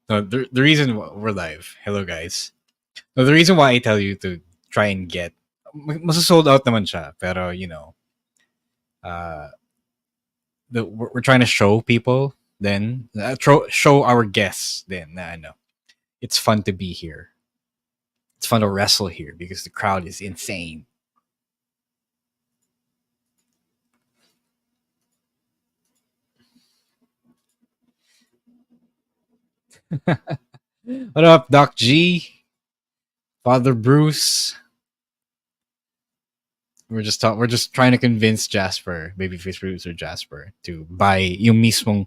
No, the reason we're live. Hello, guys. No, the reason why I tell you to try and get, sold out naman siya. Pero uh, we're trying to show people. Then show our guests. Then it's fun to be here. It's fun to wrestle here because the crowd is insane. What up, Doc G? Father Bruce? We're just trying to convince Jasper, babyface producer Jasper, to buy yung mismong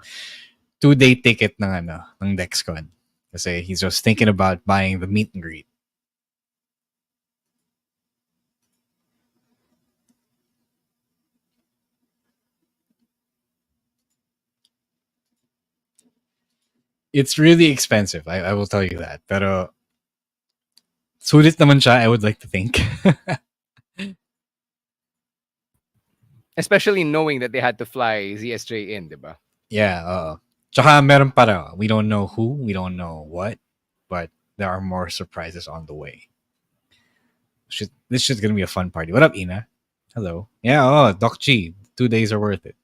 2-day ticket ng DexCon. Kasi he's just thinking about buying the meet and greet. It's really expensive. I will tell you that. Pero sulit naman siya, I would like to think. Especially knowing that they had to fly ZSJ in, diba? Yeah. Tsaka meron pa raw. We don't know who, we don't know what, but there are more surprises on the way. This shit's gonna be a fun party. What up, Ina? Hello. Yeah, Doc G. 2 days are worth it.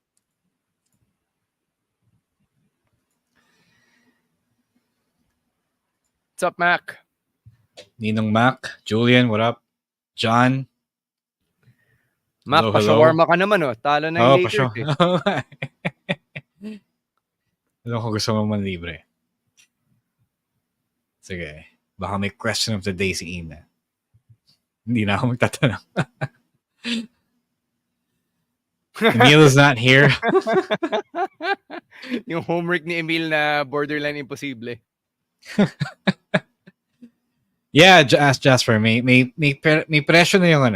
What's up, Mac? Ninong Mac. Julian, what up? John. Mac, hello. pa-shawarma ka naman, oh. Talo na yung Lakers, Ano kung gusto mo man libre? Sige. Baka may question of the day si Ina. Hindi na ako magtatanong. Emil is not here. Yung homework ni Emil na borderline imposible. Yeah, ask Jasper. May presyo na yung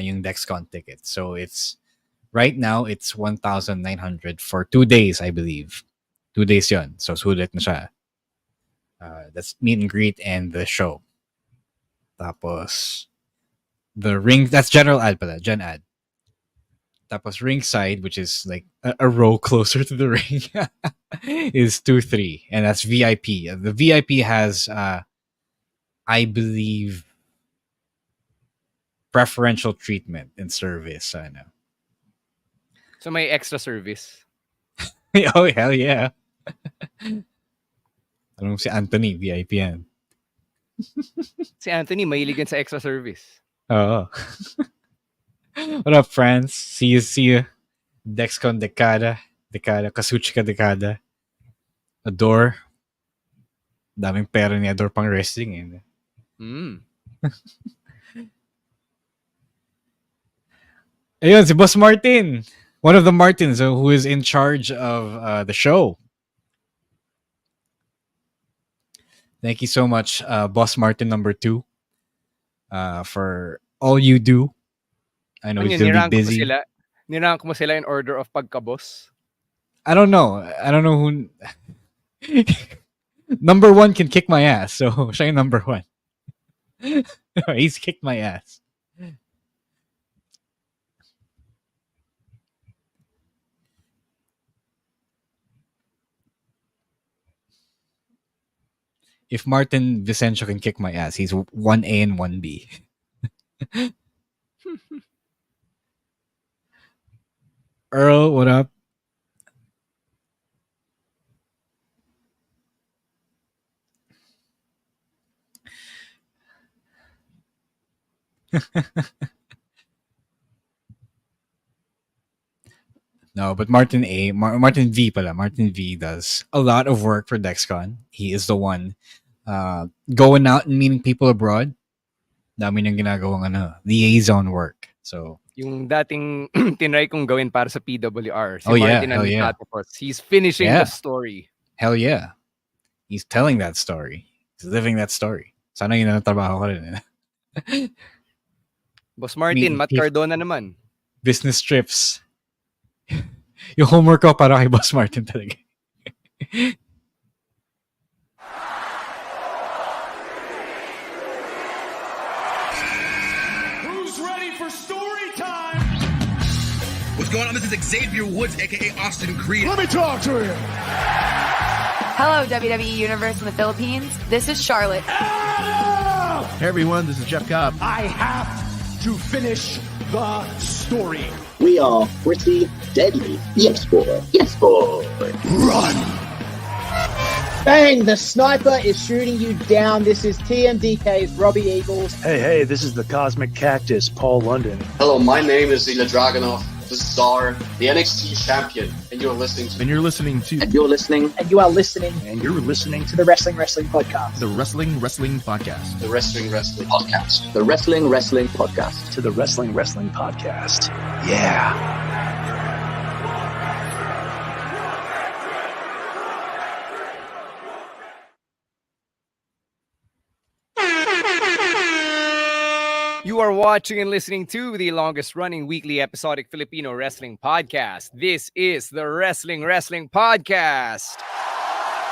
yung DexCon ticket. So it's right now it's 1,900 for 2 days, I believe. 2 days yun. So sulit na siya. That's meet and greet and the show. Tapos the ring, that's general ad pala, gen ad. Tapos ringside, which is like a row closer to the ring, is 2-3, and that's VIP. The VIP has, I believe, preferential treatment and service. I know. So may extra service. Oh, hell yeah. Anong si Anthony, VIP yan. Si Anthony, mahilig sa extra service. Oh. What up, friends? See you. DexCon Dekada, Kasuchika Dekada. Adore. Daming pera ni Adore pang wrestling. Ayun, si Boss Martin. One of the Martins who is in charge of the show. Thank you so much, Boss Martin number 2, for all you do. I know he's gonna be busy. Nirank mo sila in order of pagka-boss? I don't know who. Number 1 can kick my ass, so siya yung number 1. He's kicked my ass. If Martin Vicencio can kick my ass, he's 1A and 1B. Earl, what up? No, but Martin V pala. Martin V does a lot of work for DexCon. He is the one going out and meeting people abroad. Dami niyang ginagawang liaison work. So yung dating tinry kong gawin para sa PWR. Martin He's finishing the story. Hell yeah. He's telling that story. He's living that story. Sana yun ang trabaho ko rin. Boss Martin, Matt Cardona naman. Business trips. Yung homework ko para kay Boss Martin talaga. What's going on? This is Xavier Woods, aka Austin Creed. Let me talk to you. Hello, WWE Universe in the Philippines. This is Charlotte. Hey everyone, this is Jeff Cobb. I have to finish the story. We are pretty deadly. Yes, boy. Yes, boy. Run! Bang! The sniper is shooting you down. This is TMDK's Robbie Eagles. Hey, this is the Cosmic Cactus, Paul London. Hello, my name is Ilya Dragunov, the Czar, the NXT champion, and you're listening to... And you're listening to... And you're listening... And you are listening... And you're listening to the Wrestling Podcast. The Wrestling Podcast. The Wrestling Podcast. The Wrestling Podcast. To the Wrestling Podcast. Yeah. You are watching and listening to the longest running weekly episodic Filipino wrestling podcast. This is the Wrestling Podcast.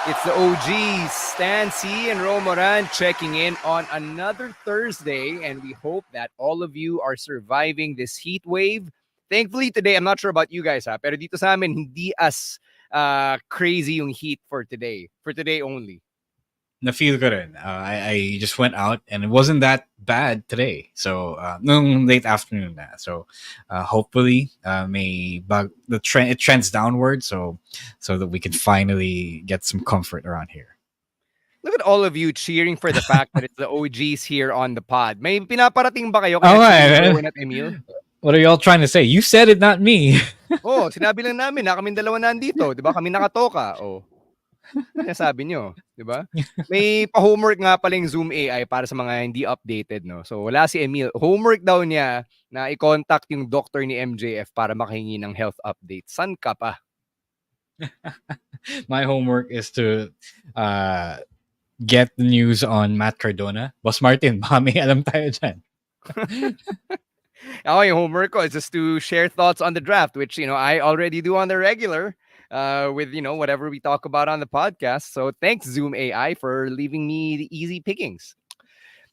It's the OGs, Stan C and Romoran, checking in on another Thursday, and we hope that all of you are surviving this heat wave. Thankfully today, I'm not sure about you guys, pero dito sa amin, hindi as crazy yung heat for today only. Na-feel ko rin. I just went out and it wasn't that bad today. So, nung late afternoon na. So, hopefully, it trends downward so that we can finally get some comfort around here. Look at all of you cheering for the fact that it's the OGs here on the pod. May pinaparating ba kayo? At Emil? What are y'all trying to say? You said it, not me. Sinabi lang namin na kaming dalawa nandito. Diba? Kami nakatoka. Sabi nyo, di ba? May pa-homework nga palang Zoom AI para sa mga hindi updated, no? So wala si Emil. Homework daw niya na i-contact yung doctor ni MJF para makahingi ng health update. San ka pa? My homework is to get the news on Matt Cardona. Boss Martin, baka may alam tayo dyan. Ako, yung homework ko is just to share thoughts on the draft, which, I already do on the regular. With whatever we talk about on the podcast. So thanks Zoom AI for leaving me the easy pickings.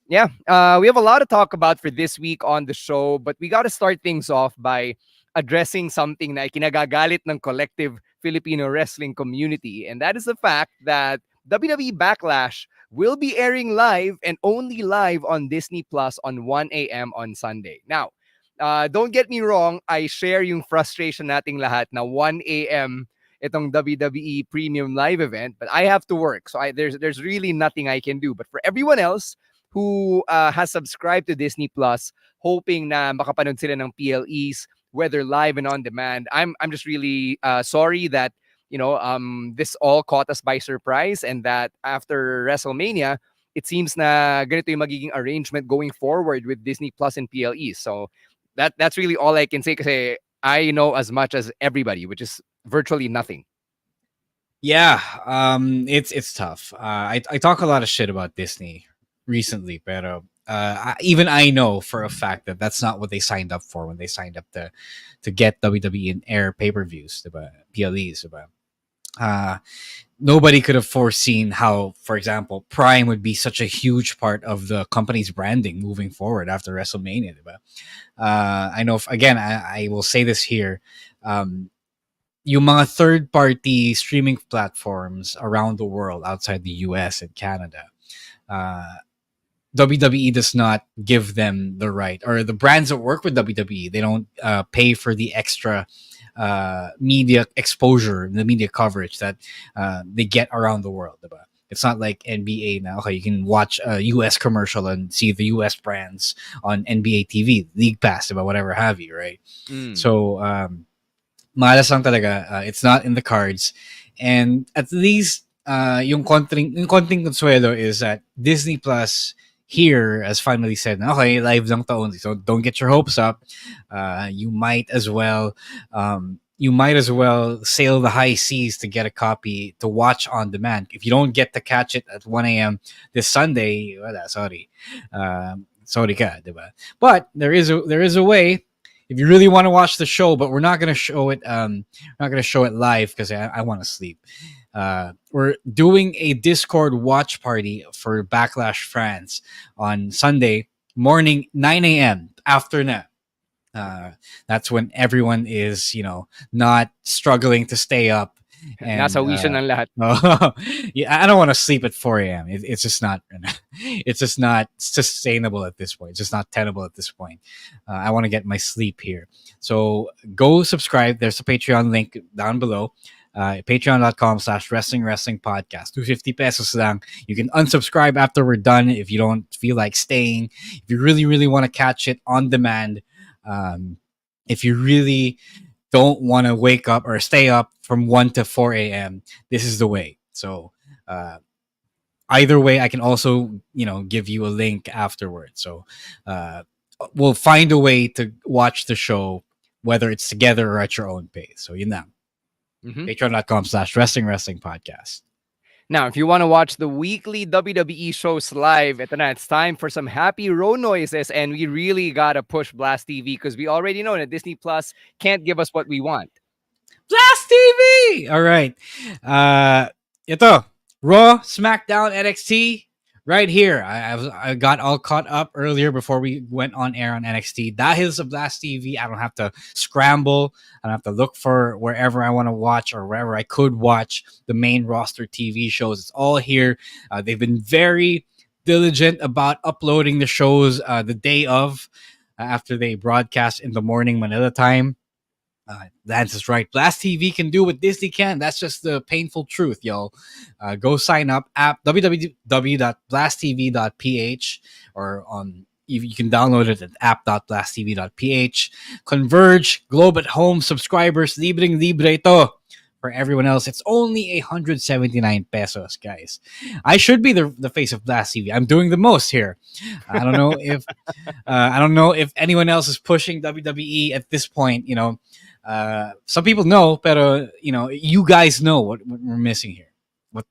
Yeah, we have a lot to talk about for this week on the show, but we got to start things off by addressing something na kinagagalit ng collective Filipino wrestling community, and that is the fact that WWE Backlash will be airing live and only live on Disney Plus on 1 a.m. on Sunday. Now, don't get me wrong, I share yung frustration nating lahat na 1 a.m. itong WWE Premium Live event, but I have to work. So there's really nothing I can do. But for everyone else who has subscribed to Disney Plus, hoping na makapanood sila ng PLEs, whether live and on demand, I'm just really sorry that this all caught us by surprise, and that after WrestleMania, it seems na ganito yung magiging arrangement going forward with Disney Plus and PLEs. So that's really all I can say, kasi I know as much as everybody, which is virtually nothing. Yeah, it's tough. I talk a lot of shit about Disney recently, pero even I know for a fact that that's not what they signed up for when they signed up to get WWE and air pay-per-views, diba? PLEs, diba? Nobody could have foreseen how, for example, Prime would be such a huge part of the company's branding moving forward after WrestleMania, diba? I know, again, I will say this here. Yung mga third-party streaming platforms around the world outside the US and Canada, WWE does not give them the right, or the brands that work with WWE, they don't pay for the extra media exposure, the media coverage that they get around the world. Diba? It's not like NBA now. Okay, you can watch a US commercial and see the US brands on NBA TV, League Pass, diba? Whatever have you, right? So, malas lang talaga. It's not in the cards. And at least, yung konting consuelo is that Disney Plus here has finally said, okay, live lang to only. So don't get your hopes up. You might as well sail the high seas to get a copy to watch on demand. If you don't get to catch it at 1 a.m. this Sunday, wala, sorry. Sorry ka, diba? But there is a way. If you really want to watch the show, but we're not going to show it. We're not going to show it live because I want to sleep. We're doing a Discord watch party for Backlash France on Sunday morning, 9 a.m. after na. That's when everyone is, not struggling to stay up Nasa wisyon ng lahat. Yeah, I don't want to sleep at 4 a.m. It's just not. It's just not sustainable at this point. It's just not tenable at this point. I want to get my sleep here. So go subscribe. There's a Patreon link down below. Patreon.com/wrestling podcast. 250 pesos lang. You can unsubscribe after we're done if you don't feel like staying. If you really want to catch it on demand. If you really don't want to wake up or stay up from 1 to 4 a.m., this is the way. So either way, I can also, give you a link afterwards. So we'll find a way to watch the show, whether it's together or at your own pace. So yun lang. Patreon.com/wrestling podcast. Now, if you want to watch the weekly WWE shows live, it's time for some happy row noises, and we really gotta push Blast TV because we already know that Disney Plus can't give us what we want. Blast TV! All right. Ito, Raw, SmackDown, NXT, right here. I got all caught up earlier before we went on air on NXT. Dahil sa Blast TV, I don't have to scramble. I don't have to look for wherever I want to watch or wherever I could watch the main roster TV shows. It's all here. They've been very diligent about uploading the shows the day of, after they broadcast in the morning Manila time. Lance is right. Blast TV can do what Disney can. That's just the painful truth, y'all. Go sign up at www.blasttv.ph or you can download it at app.blasttv.ph. Converge, Globe at Home subscribers, libreng libre ito. For everyone else, it's only 179 pesos, guys. I should be the face of Blast TV. I'm doing the most here. I don't know if anyone else is pushing WWE at this point. Some people know, but you guys know what we're missing here. What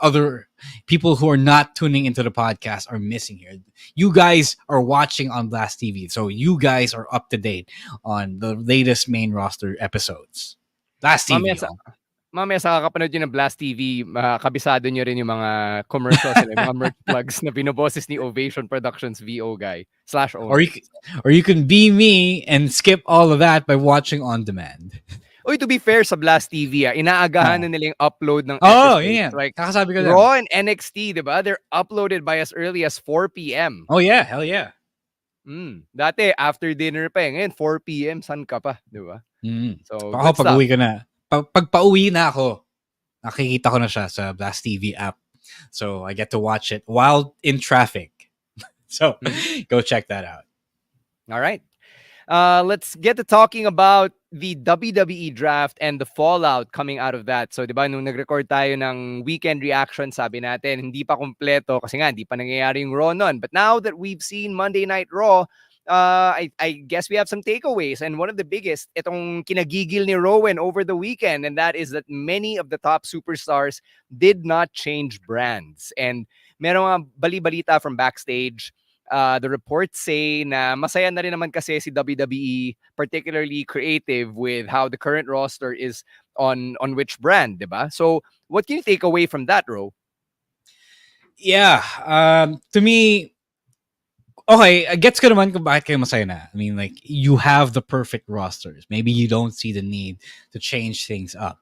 other people who are not tuning into the podcast are missing here. You guys are watching on Blast TV, so you guys are up to date on the latest main roster episodes. Blast TV. Mamaya sa kakapanood nyo ng Blast TV, kabisado nyo rin yung mga commercials and mga merch plugs na binoboses ni Ovation Productions VO guy /owner. Or you can be me and skip all of that by watching on demand. Oy, to be fair sa Blast TV, inaagahan na nila yung upload ng episodes. Yeah. Like Kakasabi ko Raw and NXT, diba? They're uploaded by as early as 4 p.m. Oh yeah, hell yeah. Dati, after dinner pa eh. Ngayon, 4 p.m. San ka pa, diba? So, ako pag-uwi ka na. Pag pauwi na ako, nakikita ko na siya sa Blast TV app. So, I get to watch it while in traffic. So, go check that out. All right. Let's get to talking about the WWE Draft and the fallout coming out of that. So, di ba, nung nag-record tayo ng weekend reaction, sabi natin, hindi pa kompleto kasi nga, hindi pa nangyayari yung Raw nun. But now that we've seen Monday Night Raw, I guess we have some takeaways. And one of the biggest, itong kinagigil ni Rowan over the weekend, and that is that many of the top superstars did not change brands. And meron mga bali-balita from backstage. The reports say na masaya na rin naman kasi si WWE, particularly creative with how the current roster is on which brand, diba? So, what can you take away from that, Ro? Yeah, to me, okay, gets ko naman kung bakit kayo masaya na. I mean, like, you have the perfect rosters. Maybe you don't see the need to change things up.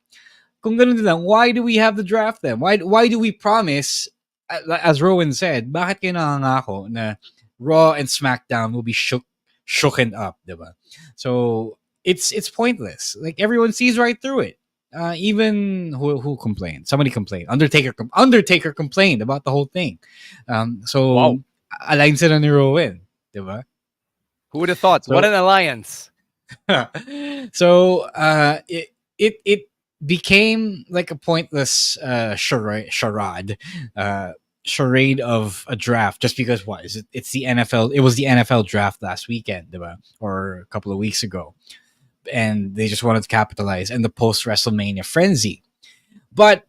Kung ganun din lang, why do we have the draft then? Why do we promise, as Rowan said, bakit kayo nangangako na Raw and SmackDown will be shooken up, diba? So, it's pointless. Like, everyone sees right through it. Even who complained? Somebody complained. Undertaker complained about the whole thing. So, wow. Align sila ni Rowan, diba? Who would have thought? So, what an alliance! So it became like a pointless charade of a draft just because it's the NFL. It was the NFL draft last weekend, diba? Or a couple of weeks ago, and they just wanted to capitalize and the post WrestleMania frenzy. But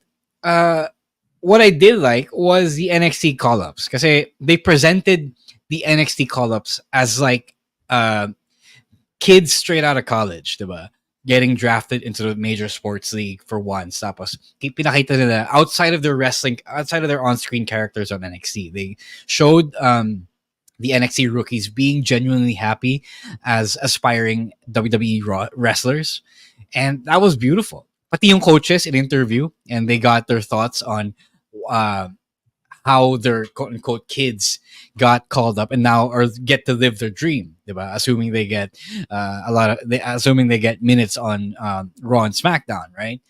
what I did like was the NXT call-ups because they presented the NXT call-ups as like kids straight out of college, diba? Getting drafted into the major sports league for once. Tapos, pinakita nila outside of their wrestling, outside of their on-screen characters on NXT. They showed the NXT rookies being genuinely happy as aspiring WWE wrestlers. And that was beautiful. pati yung coaches in interview, and they got their thoughts on uh, how their quote unquote kids got called up and now or get to live their dream, diba? Assuming they get assuming they get minutes on Raw and SmackDown, right?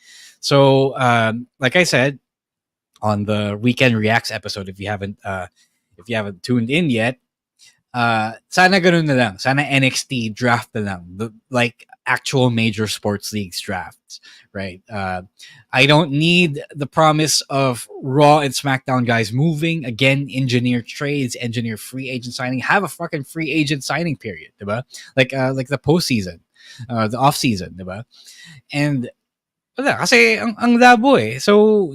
So, like I said on the Weekend Reacts episode, if you haven't tuned in yet, sana ganun na lang. Sana NXT draft na lang. Like actual major sports leagues drafts, right? I don't need the promise of Raw and SmackDown guys moving. Again, engineer trades, engineer free agent signing. Have a fucking free agent signing period, diba? Like the postseason, the off season, diba? And wala, kasi ang labo eh. So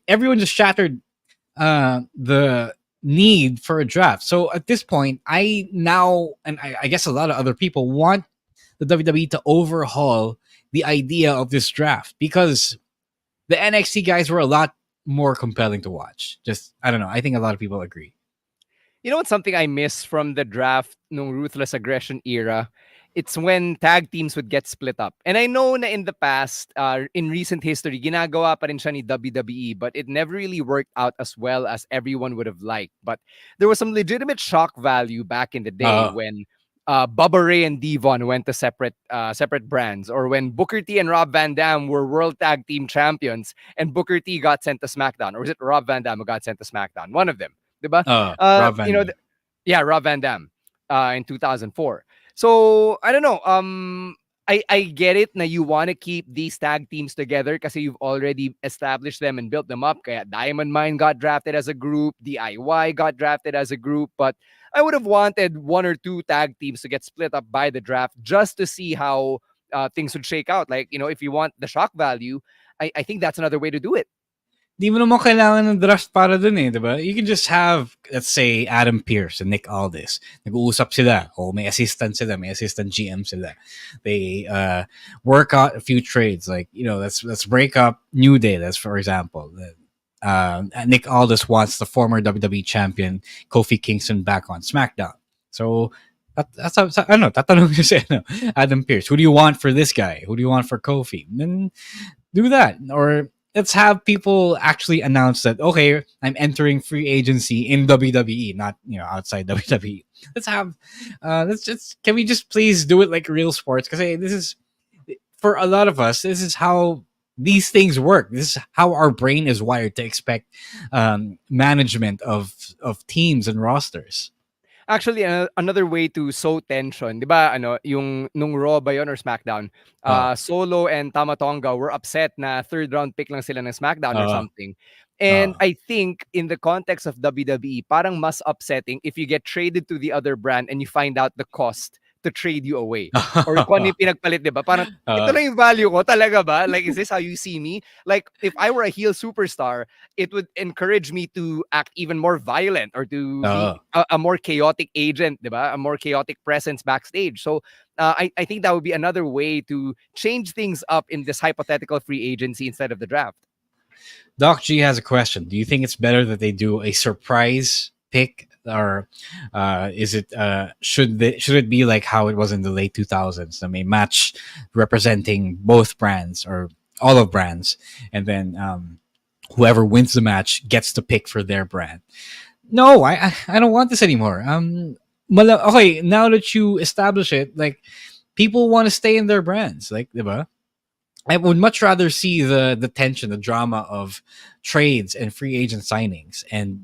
everyone just shattered the need for a draft. So at this point, I guess a lot of other people want the WWE to overhaul the idea of this draft because the NXT guys were a lot more compelling to watch. Just, I don't know. I think a lot of people agree. You know what's something I miss from the draft nung Ruthless Aggression era? It's when tag teams would get split up. And I know na in the past, in recent history, ginagawa pa rin siya ni WWE, but it never really worked out as well as everyone would have liked. But there was some legitimate shock value back in the day when Bubba Ray and Devon went to separate brands, or when Booker T and Rob Van Dam were World Tag Team Champions and Booker T got sent to SmackDown, or was it Rob Van Dam who got sent to SmackDown? One of them, diba? Rob Van Dam. Yeah, Rob Van Dam in 2004. So, I don't know. I get it na you want to keep these tag teams together kasi you've already established them and built them up. Kaya Diamond Mine got drafted as a group. DIY got drafted as a group. But I would have wanted one or two tag teams to get split up by the draft just to see how things would shake out. Like, if you want the shock value, I think that's another way to do it. Di mo naman kailangan ng draft para dun eh, diba? You can just have, let's say, Adam Pearce and Nick Aldis. Nag-uusap sila. O may assistant sila. May assistant GM sila. They work out a few trades. Like, let's break up New Day. That's for example. Nick Aldis wants the former WWE champion Kofi Kingston back on SmackDown. So, that's I don't know. Tatanong niyo si Adam Pearce. Who do you want for this guy? Who do you want for Kofi? And then do that. Or let's have people actually announce that, okay, I'm entering free agency in WWE, not, outside WWE. Can we just please do it like real sports? Because this is, for a lot of us, this is how these things work. This is how our brain is wired to expect management of teams and rosters. Actually, another way to sow tension, di ba, yung nung Raw ba yun or SmackDown, Solo and Tama Tonga were upset na third round pick lang sila ng SmackDown or something. And I think in the context of WWE, parang mas upsetting if you get traded to the other brand and you find out the cost to trade you away. Or kung ano yung pinagpalit, di ba? Parang, ito lang yung value ko, talaga ba? Like, is this how you see me? Like, if I were a heel superstar, it would encourage me to act even more violent or to be a more chaotic agent, di ba? A more chaotic presence backstage. So, I think that would be another way to change things up in this hypothetical free agency instead of the draft. Doc G has a question. Do you think it's better that they do a surprise pick, or should it be like how it was in the late 2000s? I mean, match representing both brands or all of brands, and then whoever wins the match gets to pick for their brand. No, I don't want this anymore. Okay, now that you establish it, like, people want to stay in their brands, like, diba? I would much rather see the tension, the drama of trades and free agent signings, and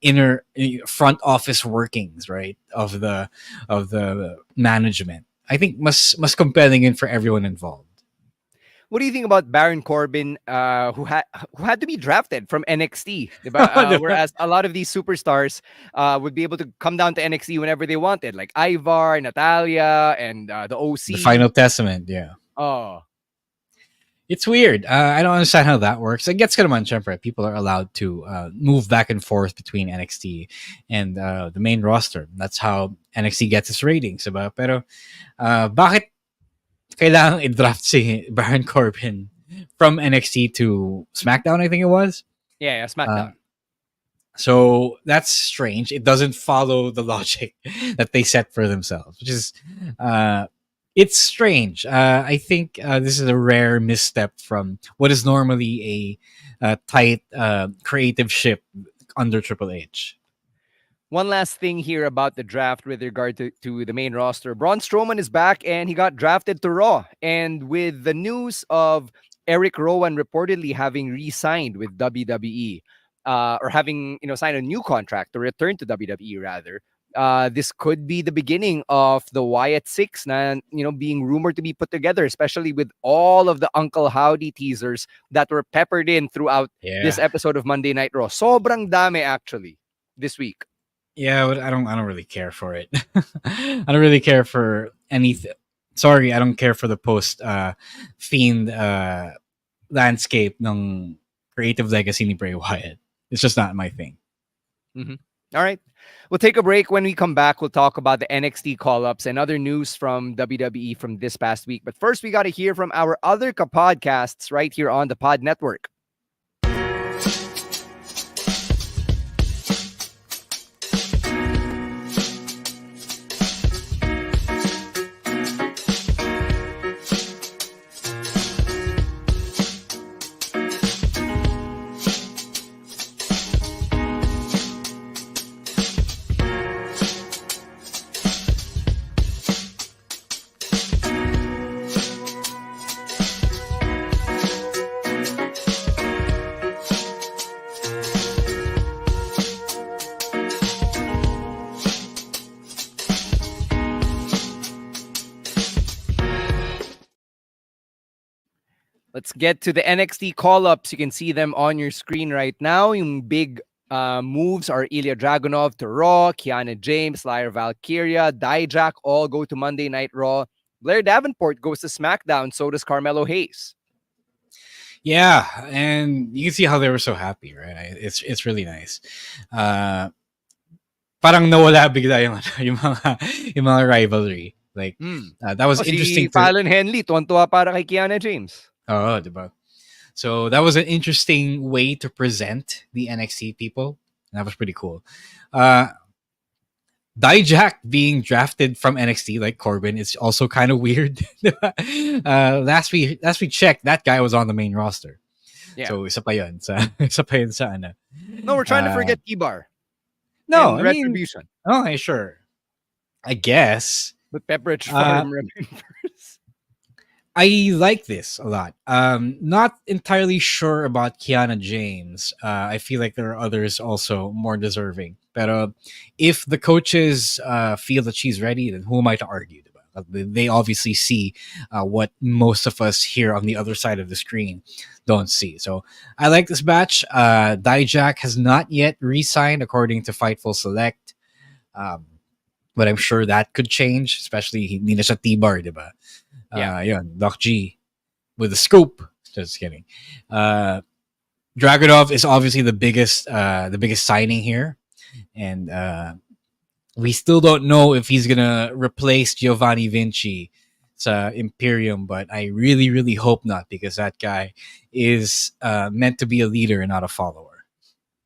inner front office workings, right, of the management. I think must compelling in for everyone involved. What do you think about Baron Corbin, who had to be drafted from NXT? Diba? Whereas a lot of these superstars would be able to come down to NXT whenever they wanted, like Ivar, Natalia, and the OC. The Final Testament, yeah. Oh. It's weird. I don't understand how that works. I guess naman, syempre, people are allowed to move back and forth between NXT and the main roster. That's how NXT gets its ratings, diba? Pero bakit kailangan i-draft si Baron Corbin from NXT to SmackDown, I think it was? Yeah, SmackDown. So that's strange. It doesn't follow the logic that they set for themselves, which is it's strange. I think this is a rare misstep from what is normally a tight creative ship under Triple H. One last thing here about the draft with regard to the main roster. Braun Strowman is back and he got drafted to Raw. And with the news of Eric Rowan reportedly having re-signed with WWE, or having signed a new contract to return to WWE rather, this could be the beginning of the Wyatt Six na being rumored to be put together, especially with all of the Uncle Howdy teasers that were peppered in throughout this episode of Monday Night Raw. Sobrang dami actually this week. Yeah, but I don't really care for it. I don't really care for anything. Sorry, I don't care for the post Fiend landscape ng creative legacy ni Bray Wyatt. It's just not my thing. Mm-hmm. All right. We'll take a break. When we come back, we'll talk about the NXT call-ups and other news from WWE from this past week. But first, we got to hear from our other podcasts right here on the Pod Network. Let's get to the NXT call-ups. You can see them on your screen right now. Yung big moves are Ilya Dragunov to Raw, Kiana James, Lyra Valkyria, Dijak all go to Monday Night Raw. Blair Davenport goes to SmackDown. So does Carmelo Hayes. Yeah, and you can see how they were so happy, right? It's really nice. Parang nawala bigla yung mga rivalry. Like that was interesting. Si Fallon Henley, tuwan-tuwa para kay Kiana James. Oh, diba? So that was an interesting way to present the NXT people. That was pretty cool. Dijak being drafted from NXT like Corbin is also kind of weird. Last we checked, that guy was on the main roster. Yeah. So isa pa yun sa ano. No, we're trying to forget T-Bar. No, and Retribution. Okay, sure. I guess. But Pepperidge Farm first. I like this a lot. Not entirely sure about Kiana James. I feel like there are others also more deserving. But if the coaches feel that she's ready, then who am I to argue? They obviously see what most of us here on the other side of the screen don't see. So I like this batch. Dijak has not yet re-signed according to Fightful Select. But I'm sure that could change, especially hindi na siya T-bar, diba? Yun, Doc G with the scoop. Just kidding. Dragunov is obviously the biggest signing here, and we still don't know if he's gonna replace Giovanni Vinci sa Imperium, but I really, really hope not, because that guy is meant to be a leader and not a follower.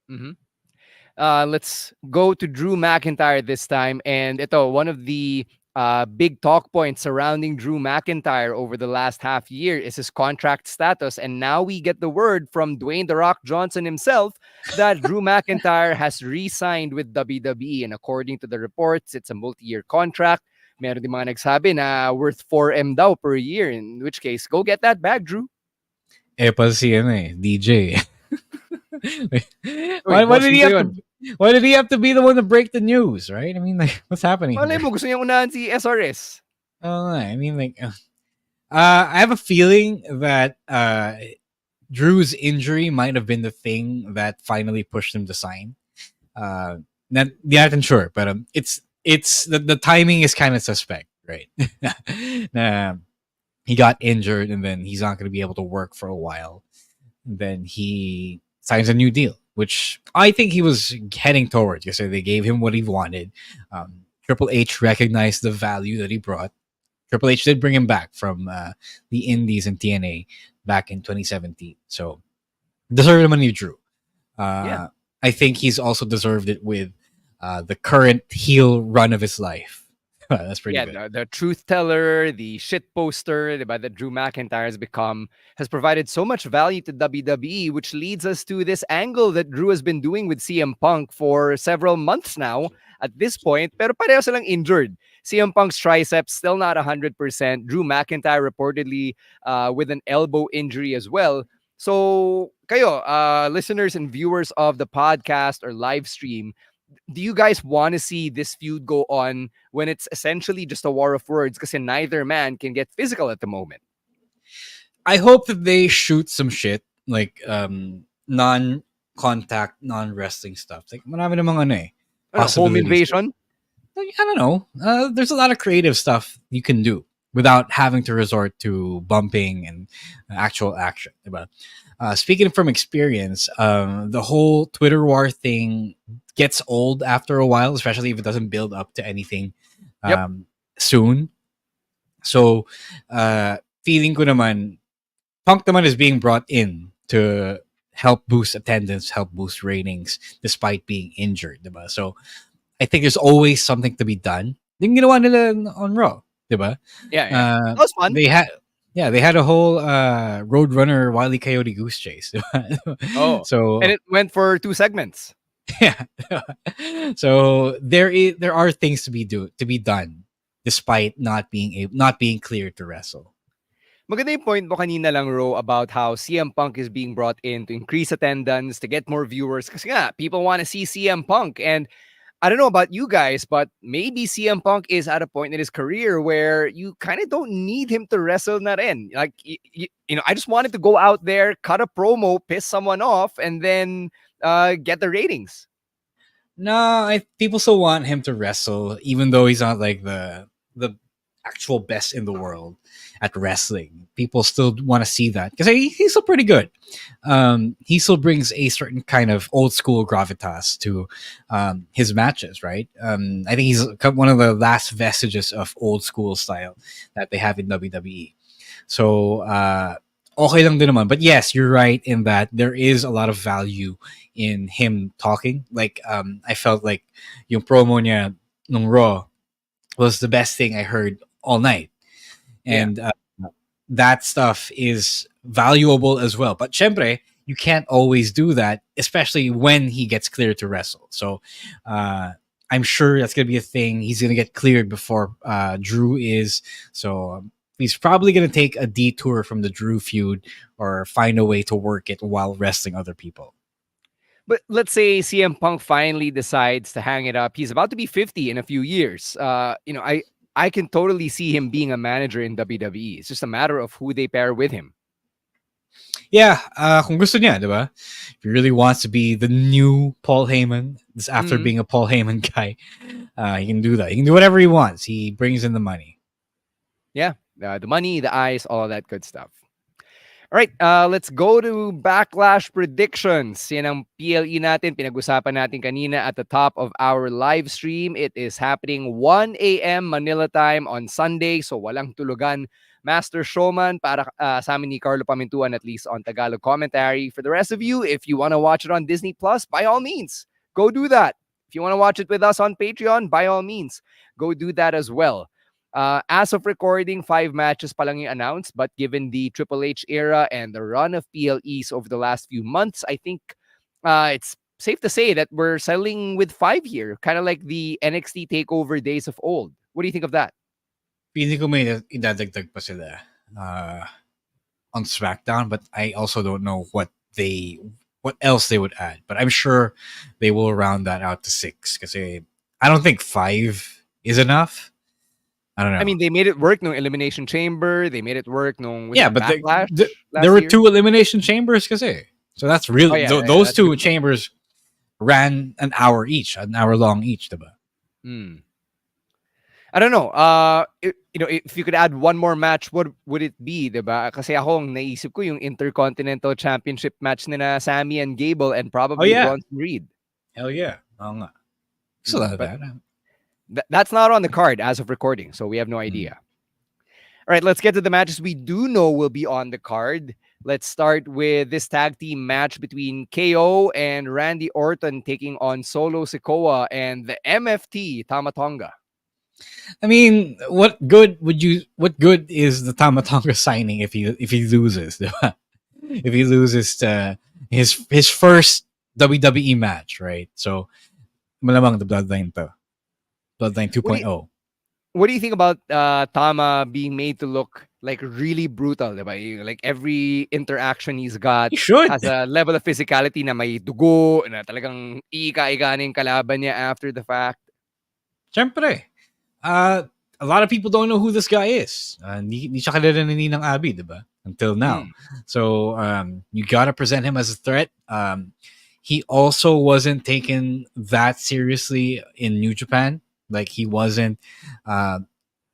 Mm-hmm. Let's go to Drew McIntyre this time, and ito, one of the big talk points surrounding Drew McIntyre over the last half year is his contract status. And now we get the word from Dwayne "The Rock" Johnson himself that Drew McIntyre has re-signed with WWE. And according to the reports, it's a multi-year contract. Meron din mga nagsabi na worth 4M daw per year. In which case, go get that bag, Drew. DJ. Why did he have to be the one to break the news, right? I mean, like, what's happening? Malay mo, gusto niya unahan si SRS. I mean, like, I have a feeling that Drew's injury might have been the thing that finally pushed him to sign. Not sure, but it's the timing is kind of suspect, right? He got injured, and then he's not going to be able to work for a while. And then he signs a new deal, which I think he was heading towards. You say they gave him what he wanted. Triple H recognized the value that he brought. Triple H did bring him back from the Indies and TNA back in 2017. So deserved him a new Drew. I think he's also deserved it with the current heel run of his life. That's pretty Yeah, good. the truth teller, the shit poster that Drew McIntyre has become, has provided so much value to WWE, which leads us to this angle that Drew has been doing with CM Punk for several months now at this point, pero pareho silang injured. CM Punk's triceps still not 100%. Drew McIntyre reportedly with an elbow injury as well. So, kayo, listeners and viewers of the podcast or live stream, do you guys want to see this feud go on when it's essentially just a war of words because neither man can get physical at the moment? I hope that they shoot some shit like non-contact, non-wrestling stuff. Like marami namang ano eh, Home possibilities. invasion? Like, I don't know. There's a lot of creative stuff you can do without having to resort to bumping and actual action. Diba? Speaking from experience, the whole Twitter war thing gets old after a while, especially if it doesn't build up to anything soon. So, feeling ko naman, Punk naman is being brought in to help boost attendance, help boost ratings, despite being injured. Diba? So, I think there's always something to be done. Yung ginawa nila on Raw, diba? Yeah. That was fun. They had a whole Roadrunner Wile E. Coyote Goose Chase. Oh, so and it went for 2 segments. yeah. So there are things to be done, despite not being cleared to wrestle. Maganda yung point mo kanina lang, Ro, about how CM Punk is being brought in to increase attendance, to get more viewers. Kasi nga, people want to see CM Punk. And I don't know about you guys, but maybe CM Punk is at a point in his career where you kind of don't need him to wrestle na rin. Like, I just wanted to go out there, cut a promo, piss someone off, and then get the ratings. No, people still want him to wrestle, even though he's not like the actual best in the world at wrestling. People still want to see that because he's still pretty good. He still brings a certain kind of old school gravitas to his matches, right? I think he's one of the last vestiges of old school style that they have in WWE. So, okay lang din naman. But yes, you're right in that there is a lot of value in him talking. Like, I felt like yung promo niya nung Raw was the best thing I heard all night. And that stuff is valuable as well. But syempre, you can't always do that, especially when he gets cleared to wrestle. So I'm sure that's going to be a thing. He's going to get cleared before Drew is. So he's probably going to take a detour from the Drew feud or find a way to work it while wrestling other people. But let's say CM Punk finally decides to hang it up. He's about to be 50 in a few years. I can totally see him being a manager in WWE. It's just a matter of who they pair with him. Yeah, kung gusto niya, diba? If he really wants to be the new Paul Heyman, after being a Paul Heyman guy, he can do that. He can do whatever he wants. He brings in the money. Yeah, the money, the eyes, all of that good stuff. All right, let's go to Backlash predictions. Yan ang PLE natin. Pinag-usapan natin kanina at the top of our live stream. It is happening 1 a.m. Manila time on Sunday. So walang tulugan. Master Showman para sa amin ni Carlo Pamintuan, at least on Tagalog commentary. For the rest of you, if you want to watch it on Disney Plus, by all means, go do that. If you want to watch it with us on Patreon, by all means, go do that as well. As of recording, 5 matches pa lang yung announced, but given the Triple H era and the run of PLEs over the last few months, I think it's safe to say that we're settling with 5 here, kind of like the NXT TakeOver days of old. What do you think of that? Feeling ko may idadagdag pa sila on SmackDown, but I also don't know what else they would add. But I'm sure they will round that out to 6 kasi I don't think 5 is enough. I don't know. I mean, they made it work nung Elimination Chamber. They made it work nung but Backlash there were year. 2 Elimination Chambers kasi. So that's really those 2 chambers ran an hour long each, diba? I don't know. If you could add one more match, what would it be, diba? Kasi ako ang naisip ko yung Intercontinental Championship match nila Sammy and Gable and probably Bronson Reed. Hell yeah. Oo nga. So that's not on the card as of recording, so we have no idea. All right, let's get to the matches we do know will be on the card. Let's start with this tag team match between KO and Randy Orton taking on Solo Sikoa and the MFT Tama Tonga. I mean, what good is the Tamatonga signing if he loses, diba? If he loses his first WWE match, right? So malamang the Bloodline to. Bloodline What do you, 2.0. what do you think about Tama being made to look like really brutal, diba? Like every interaction he's got He should. has a level of physicality na may dugo, na talagang iika-ika na yung kalaban niya after the fact. Siyempre. A lot of people don't know who this guy is. Hindi siya kilala ni Ninang Abby, diba? Until now. So you gotta present him as a threat. He also wasn't taken that seriously in New Japan. Like he wasn't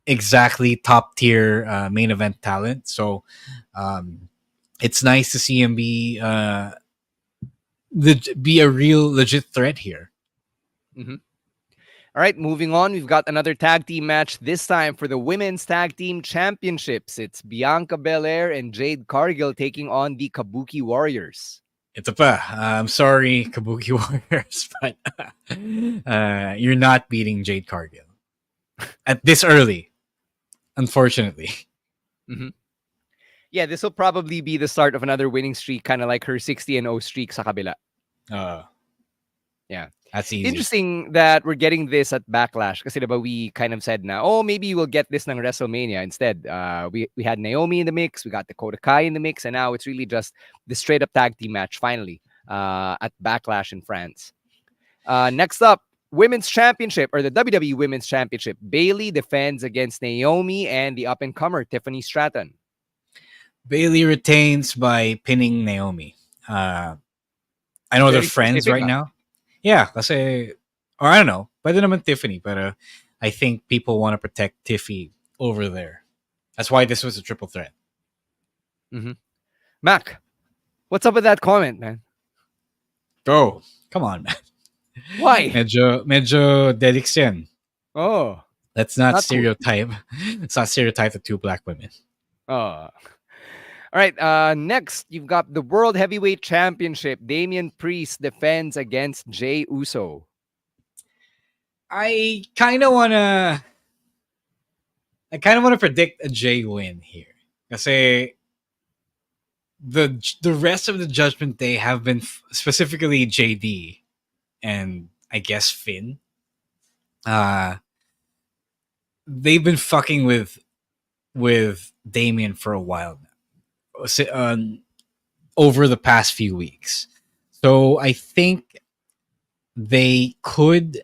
exactly top tier main event talent. So it's nice to see him be a real legit threat here. All right, moving on. We've got another tag team match, this time for the Women's Tag Team Championships. It's Bianca Belair and Jade Cargill taking on the Kabuki Warriors. Ito pa. I'm sorry, Kabuki Warriors, but you're not beating Jade Cargill at this early, unfortunately. Yeah, this will probably be the start of another winning streak, kind of like her 60-0 streak sa kabila. Yeah. That's easy. Interesting that we're getting this at Backlash kasi diba we kind of said na, oh, maybe we'll get this ng WrestleMania. Instead, we had Naomi in the mix, we got Dakota Kai in the mix, and now it's really just the straight-up tag team match finally at Backlash in France. Next up, Women's Championship, or the WWE Women's Championship. Bayley defends against Naomi and the up-and-comer Tiffany Stratton. Bayley retains by pinning Naomi. I know they're friends right now. Yeah, kasi, or I don't know, pwede naman Tiffany, but I think people want to protect Tiffy over there. That's why this was a triple threat. Mac, what's up with that comment, man? Bro, come on, man. Why? Medyo delix yan. Oh. Let's not stereotype. Let's not stereotype the two black women. Oh. All right, next, you've got the World Heavyweight Championship. Damian Priest defends against Jey Uso. I kind of want to predict a Jey win here. Kasi the rest of the Judgment Day have been specifically JD and I guess Finn. They've been fucking with Damian for a while now. Over the past few weeks. So I think they could,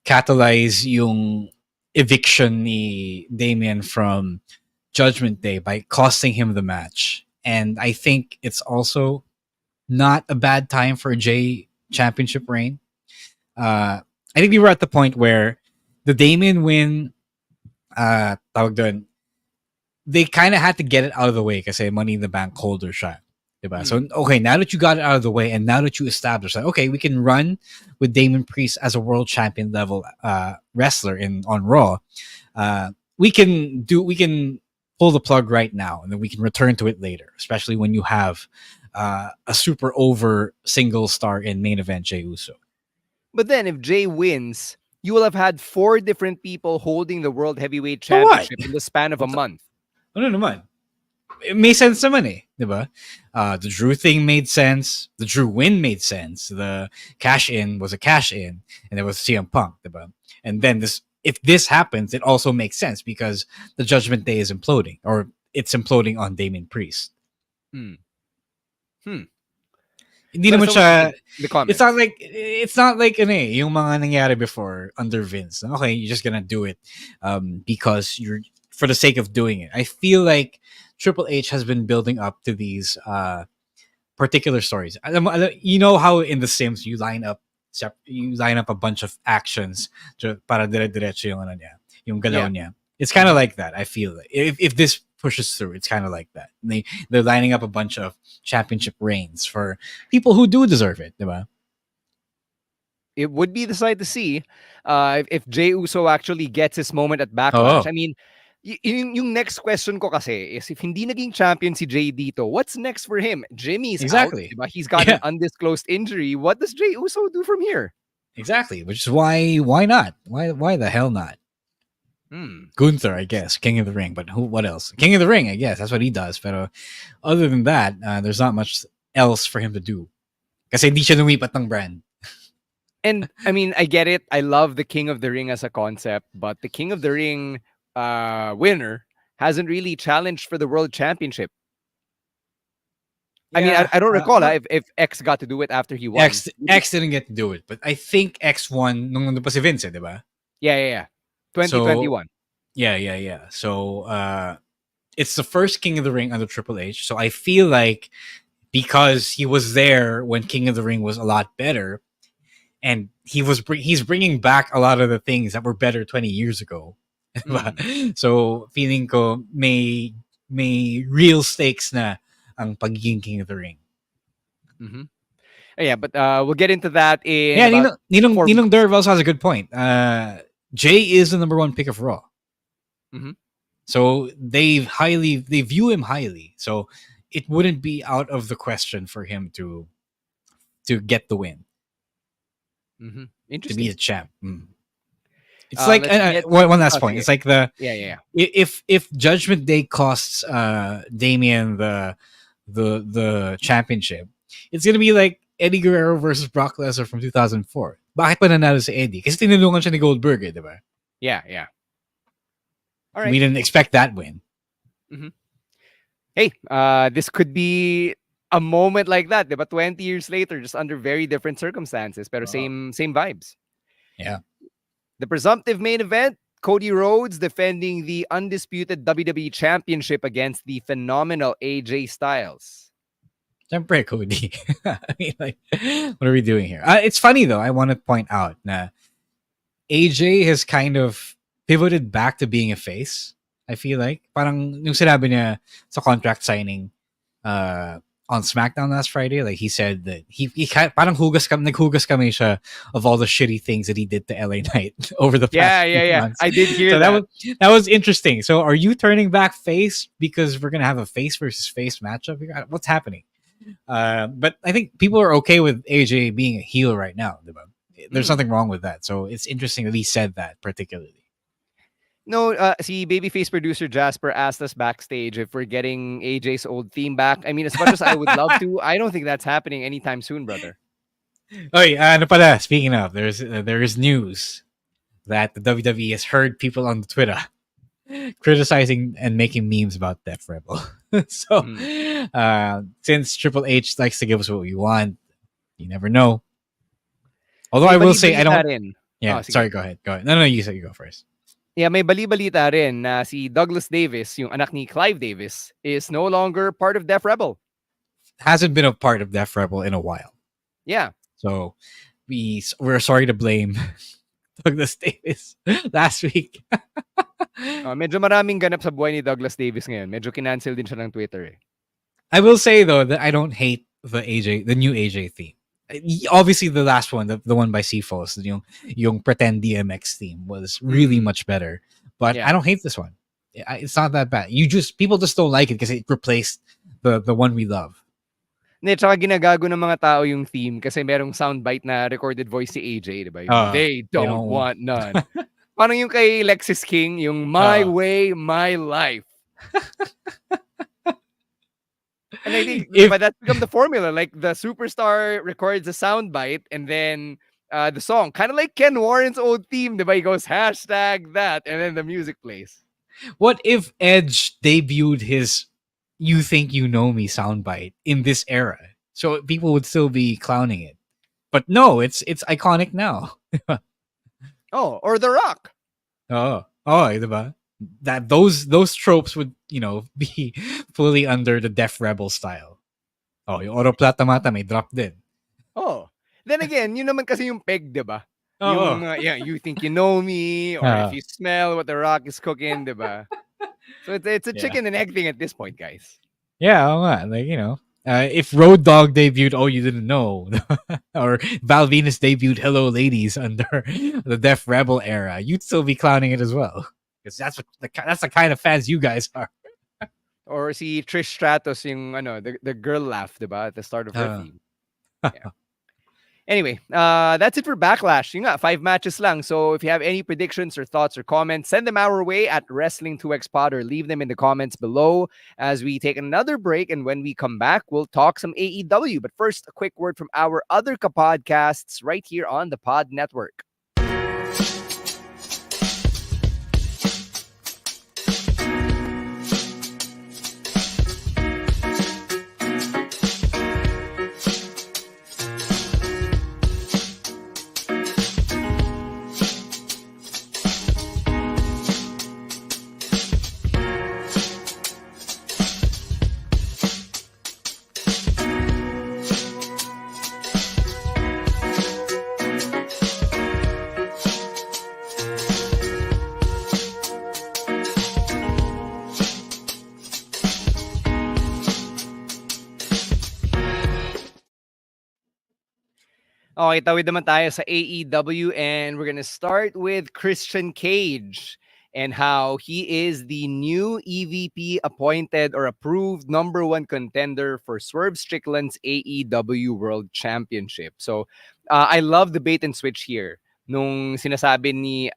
catalyze yung eviction ni Damian from Judgment Day by costing him the match. And I think it's also not a bad time for a Jey championship reign. I think we were at the point where the Damian win, tawag doon, they kind of had to get it out of the way kasi Money in the Bank holder siya. Diba? So, okay, now that you got it out of the way and now that you established that, okay, we can run with Damian Priest as a world champion level wrestler on Raw. We can pull the plug right now and then we can return to it later, especially when you have a super over single star in main event Jey Uso. But then if Jey wins, you will have had 4 different people holding the World Heavyweight Championship in the span of a month. Ano naman? It made sense naman eh, diba? The Drew thing made sense. The Drew win made sense. The cash in was a cash in, and there was CM Punk, diba? And then if this happens, it also makes sense because the Judgment Day is imploding, or it's imploding on Damian Priest. Hindi naman siya. It's not like yung mga nangyari before under Vince. Okay, you're just gonna do it because you're for the sake of doing it. I feel like Triple H has been building up to these particular stories. You know how in The Sims you line up a bunch of actions para dire-diretso yung ano niya, yung galaw niya. It's kind of like that. I feel like if this pushes through, it's kind of like that. They're lining up a bunch of championship reigns for people who do deserve it, diba? It would be the sight to see if Jey Uso actually gets his moment at Backlash. I mean, yung next question ko kasi is if hindi naging champion si Jey dito, what's next for him? Jimmy's out, diba? He's got an undisclosed injury. What does Jey Uso do from here? Exactly, which is why not? Why the hell not? Gunther, I guess, King of the Ring, but what else? King of the Ring, I guess that's what he does. But other than that, there's not much else for him to do. Kasi hindi siya lumipat ng brand. And I mean, I get it. I love the King of the Ring as a concept, but the King of the Ring winner hasn't really challenged for the World Championship. I mean, I don't recall if X got to do it after he won. X didn't get to do it, but I think X won nung nandun pa si Vince, di ba? Yeah. 2021. So, yeah. So it's the first King of the Ring under Triple H. So I feel like because he was there when King of the Ring was a lot better, and he's bringing back a lot of the things that were better 20 years ago. So feeling ko may real stakes na ang pagiging King of the Ring. Yeah, but we'll get into that in Ninong Derv also has a good point. Jay is the number one pick of Raw. So they view him highly. So it wouldn't be out of the question for him to get the win. Interesting. To be a champ. It's like one last point. It's like if Judgment Day costs Damian the championship, it's gonna be like Eddie Guerrero versus Brock Lesnar from 2004. Bakit pa nanalo si Eddie? Kasi tinulungan siya ni Goldberg, di ba? Yeah. All right. We didn't expect that win. Hey, this could be a moment like that, but 20 years later, just under very different circumstances, but same vibes. Yeah. The presumptive main event, Cody Rhodes defending the undisputed WWE Championship against the phenomenal AJ Styles. Siyempre, Cody. I mean, like, what are we doing here? It's funny, though. I want to point out that AJ has kind of pivoted back to being a face, I feel like. Parang yung sinabi niya sa contract signing on SmackDown last Friday, like he said that he parang naghugas kami siya of all the shitty things that he did to LA Knight over the past few months. I did hear so that was interesting. So are you turning back face because we're gonna have a face versus face matchup here? What's happening? But I think people are okay with AJ being a heel right now. There's nothing wrong with that. So it's interesting that he said that particularly. No, see, babyface producer Jasper asked us backstage if we're getting AJ's old theme back. I mean, as much as I would love to, I don't think that's happening anytime soon, brother. Ano pala, speaking of, there is news that the WWE has heard people on Twitter criticizing and making memes about Def Rebel. So, since Triple H likes to give us what we want, you never know. Although I will say, I don't. Yeah, sorry, go ahead. No, you said you go first. Yeah, may bali-balita rin na si Douglas Davis, yung anak ni Clive Davis, is no longer part of Def Rebel. Hasn't been a part of Def Rebel in a while. Yeah. So we're sorry to blame Douglas Davis last week. Medyo maraming ganap sa buhay ni Douglas Davis ngayon. Medyo kinancel din siya ng Twitter eh. I will say though that I don't hate the new AJ theme. Obviously, the last one, the one by Cfos, yung Pretend DMX theme was really much better. But I don't hate this one. It's not that bad. People just don't like it because it replaced the one we love. Tsaka ginagago ng mga tao yung theme kasi merong soundbite na recorded voice si AJ, diba? They don't want none. Parang yung kay Lexis King, yung My Way, My Life. And I think that's become the formula. Like the superstar records a soundbite and then the song, kind of like Ken Warren's old theme, diba? He goes hashtag that and then the music plays. What if Edge debuted his "You Think You Know Me" soundbite in this era? So people would still be clowning it. But no, it's iconic now. Or The Rock. Diba? That those tropes would, be fully under the Def Rebel style. Yung Oro Plata Mata may drop din. Then again, yun naman kasi yung peg, diba? You think you know me, or if you smell what The Rock is cooking, diba? So it's a chicken and egg thing at this point, guys. Yeah, if Road Dogg debuted "Oh You Didn't Know," or Val Venus debuted "Hello Ladies" under the Def Rebel era, you'd still be clowning it as well. Because that's the kind of fans you guys are. Or si Trish Stratus, yung the girl laugh, diba? At the start of her theme. Yeah. Anyway, that's it for Backlash. Yung nga, 5 matches lang. So if you have any predictions or thoughts or comments, send them our way at Wrestling2xpod or leave them in the comments below as we take another break. And when we come back, we'll talk some AEW. But first, a quick word from our other podcasts right here on the Pod Network. Okay, tawid naman tayo sa AEW and we're gonna start with Christian Cage and how he is the new EVP-appointed or approved #1 contender for Swerve Strickland's AEW World Championship. So, I love the bait and switch here. Nung sinasabi ni,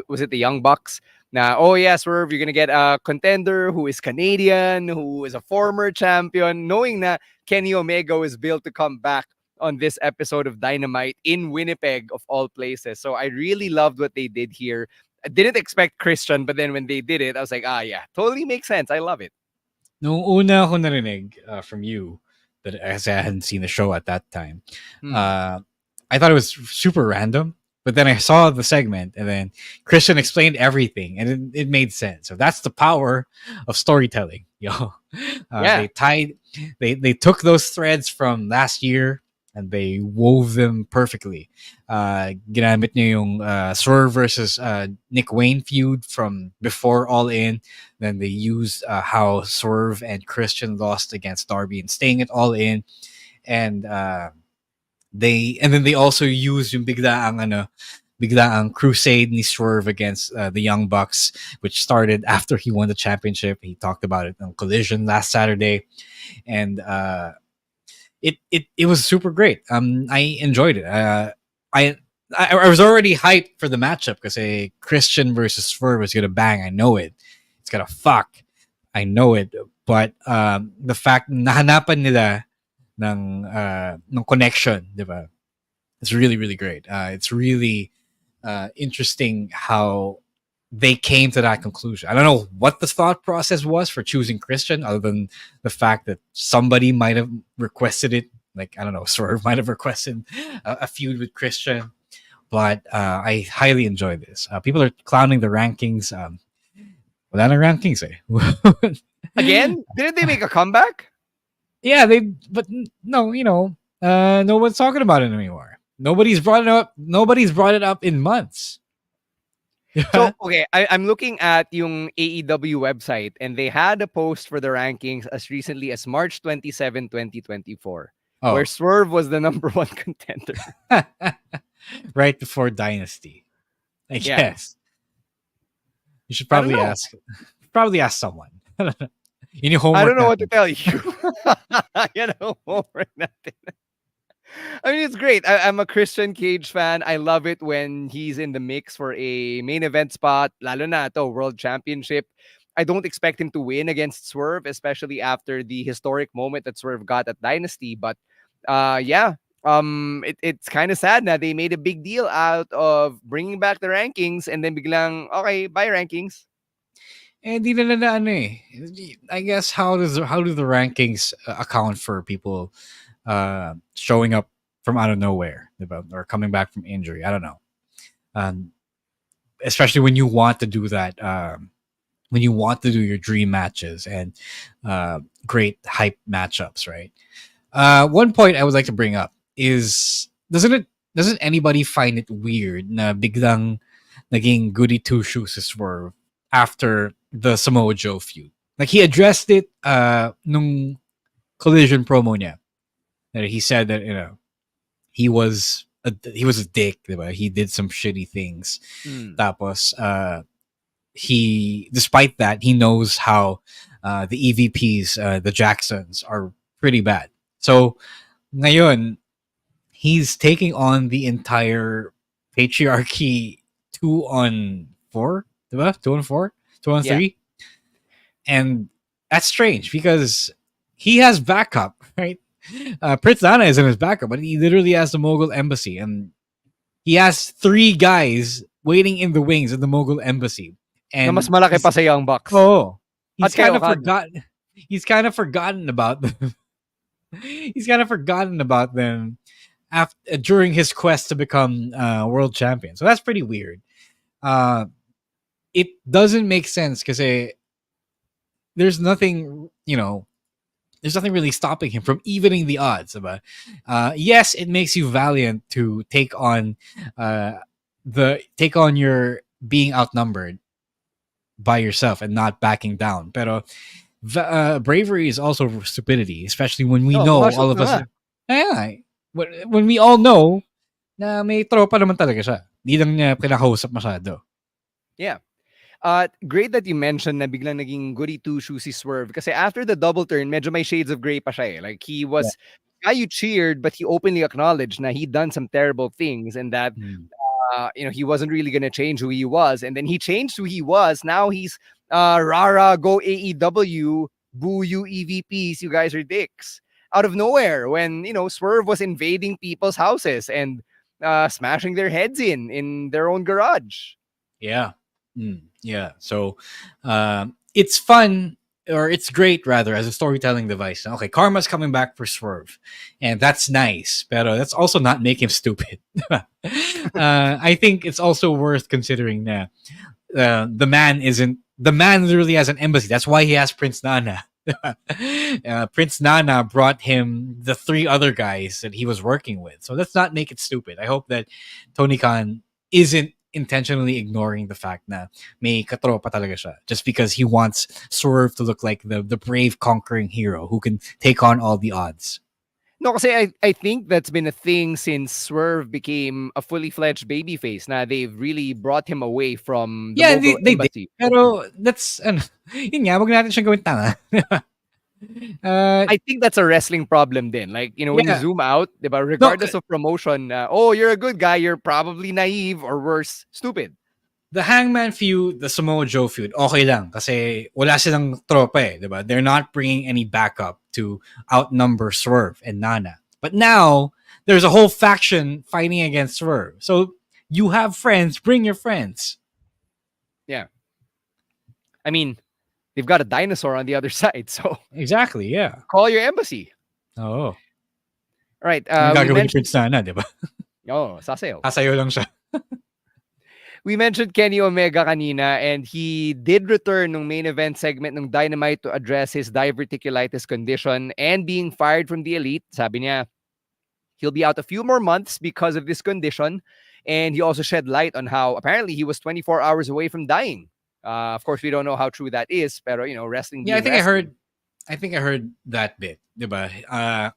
was it the Young Bucks? Na, oh yeah, Swerve, you're gonna get a contender who is Canadian, who is a former champion, knowing na Kenny Omega is built to come back on this episode of Dynamite in Winnipeg of all places. So I really loved what they did here. I didn't expect Christian, but then when they did it, I was like, yeah, totally makes sense. I love it. Nung una ko narinig from you, that as I hadn't seen the show at that time, I thought it was super random. But then I saw the segment, and then Christian explained everything, and it made sense. So that's the power of storytelling, yo. Yeah. They took those threads from last year and they wove them perfectly. Ginamit niyo yung Swerve versus Nick Wayne feud from before All In. Then they used how Swerve and Christian lost against Darby and staying at All In, and then they also used yung biglaang crusade ni Swerve against the Young Bucks, which started after he won the championship. He talked about it on Collision last Saturday, and it was super great. I enjoyed it. I was already hyped for the matchup because Christian versus Swerve was gonna bang. I know it. It's gonna fuck. I know it. But the fact nahanapan nila ng connection, diba? It's really, really great. It's really interesting how they came to that conclusion. I don't know what the thought process was for choosing Christian, other than the fact that somebody might have requested it. Like, I don't know, Swerve might have requested a feud with Christian. But I highly enjoy this. People are clowning the rankings. Wala na rankings eh. Again? Didn't they make a comeback? Yeah, but no, no one's talking about it anymore. Nobody's brought it up in months. So, okay, I'm looking at yung AEW website and they had a post for the rankings as recently as March 27, 2024, where Swerve was the #1 contender. Right before Dynasty, I guess. You should probably ask someone. I don't know what to tell you. Homework natin. I mean, it's great. I'm a Christian Cage fan. I love it when he's in the mix for a main event spot, lalo na to World Championship. I don't expect him to win against Swerve, especially after the historic moment that Swerve got at Dynasty. But it's kind of sad na they made a big deal out of bringing back the rankings and then biglang, okay, bye rankings. And I guess how do the rankings account for people showing up from out of nowhere, or coming back from injury? I don't know. Especially when you want to do that, when you want to do your dream matches and great hype matchups, right? One point I would like to bring up is, doesn't anybody find it weird na biglang naging goody two shoes si Swerve after the Samoa Joe feud? Like, he addressed it nung Collision promo niya. That he said that he was a dick, diba? He did some shitty things. Tapos despite that, he knows how the EVPs, the Jacksons, are pretty bad. So ngayon, he's taking on the entire patriarchy 2-on-4, diba? 2-on-4, 2-on-3, and that's strange because he has backup, right? Prince Nana is in his backup, but he literally has the Mogul Embassy, and he has 3 guys waiting in the wings of the Mogul Embassy. Na And mas malaki pa sa Young Bucks. oh, At he's kay kind of Okada. forgotten. He's kind of forgotten about them. He's kind of forgotten about them after during his quest to become world champion. So that's pretty weird. It doesn't make sense because there's nothing, there's nothing really stopping him from evening the odds. But yes, it makes you valiant to take on your being outnumbered by yourself and not backing down. Pero bravery is also stupidity, especially when we know pumasok all of na us. nga. Kaya when we all know na may tropa naman talaga siya. Di lang niya kinakausap masyado. Yeah. Great that you mentioned na biglang naging goody two-shoe si Swerve. Kasi after the double turn, medyo may shades of gray pa siya eh. Like, he was, guy you cheered, but he openly acknowledged na he'd done some terrible things and that, he wasn't really going to change who he was. And then he changed who he was. Now he's, rara, go AEW, boo you EVPs, you guys are dicks. Out of nowhere, when, Swerve was invading people's houses and smashing their heads in their own garage. Yeah. Yeah. So it's fun, or it's great rather, as a storytelling device. Okay, Karma's coming back for Swerve, and that's nice, but that's also not make him stupid. I think it's also worth considering that the man literally has an embassy. That's why he has Prince Nana. Prince Nana brought him the 3 other guys that he was working with. So let's not make it stupid. I hope that Tony Khan isn't intentionally ignoring the fact na may katropa talaga siya just because he wants Swerve to look like the brave conquering hero who can take on all the odds. No, kasi I think that's been a thing since Swerve became a fully fledged babyface. Na they've really brought him away from the Mogul they Embassy. did. Pero that's yun nga, wag natin siyang gawin tanga. I think that's a wrestling problem then. Like, when you zoom out, diba, regardless of promotion, you're a good guy, you're probably naive or worse, stupid. The Hangman feud, the Samoa Joe feud, okay lang kasi wala silang tropa eh, diba? They're not bringing any backup to outnumber Swerve and Nana. But now there's a whole faction fighting against Swerve. So you have friends, bring your friends. Yeah. I mean, they've got a dinosaur on the other side, so exactly, yeah. Call your embassy. Oh. All right. Gagawin ni Prince Nana, diba? Sasayaw. Sasayaw lang siya. We mentioned Kenny Omega kanina, and he did return ng main event segment ng Dynamite to address his diverticulitis condition and being fired from the Elite. Sabi niya, he'll be out a few more months because of this condition. And he also shed light on how apparently he was 24 hours away from dying. Of course, we don't know how true that is, pero wrestling. Yeah, I think I heard that bit, diba?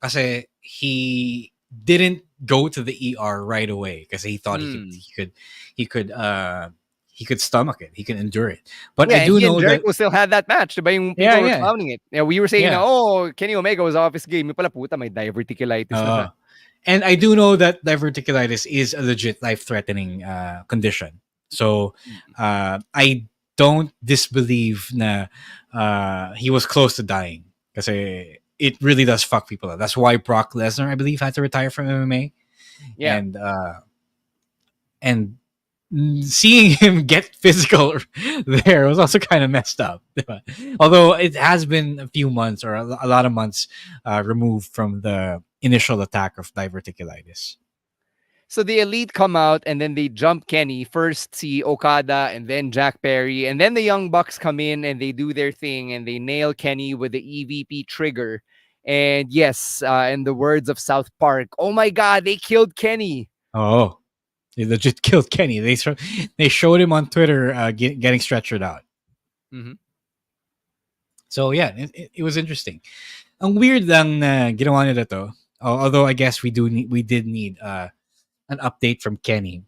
Kasi he didn't go to the ER right away because he thought he could stomach it, he can endure it. But I do know that Jericho still had that match, diba? Yung people were clowning it. Yeah, we were saying, Kenny Omega was off his game. Yung pala puta, may diverticulitis na siya. And I do know that diverticulitis is a legit life-threatening condition. So I don't disbelieve na he was close to dying kasi it really does fuck people up. That's why Brock Lesnar, I believe, had to retire from MMA. Yeah. And seeing him get physical there was also kind of messed up. Although it has been a few months or a lot of months removed from the initial attack of diverticulitis. So the Elite come out and then they jump Kenny. First see Okada and then Jack Perry. And then the Young Bucks come in and they do their thing and they nail Kenny with the EVP trigger. And yes, in the words of South Park, oh my God, they killed Kenny. Oh, they legit killed Kenny. They showed him on Twitter getting stretchered out. Mm-hmm. So yeah, it was interesting. Ang weird lang na ginawa nila to. Although I guess we did need an update from Kenny,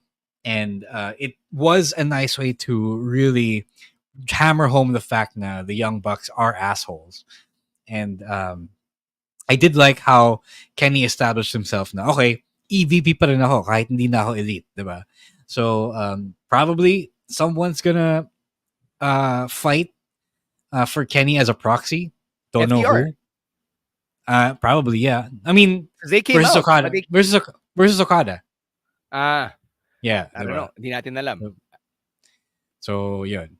and it was a nice way to really hammer home the fact that the Young Bucks are assholes. And I did like how Kenny established himself now. Okay, EVP pa rin ako kahit hindi na ako elite, diba? So probably someone's gonna fight for Kenny as a proxy. Don't know FTR. who. Probably, yeah. I mean, 'Cause they came versus out. Okada. But they, Versus Okada. I Yeah, don't diba? know. Hindi natin alam. So, yun.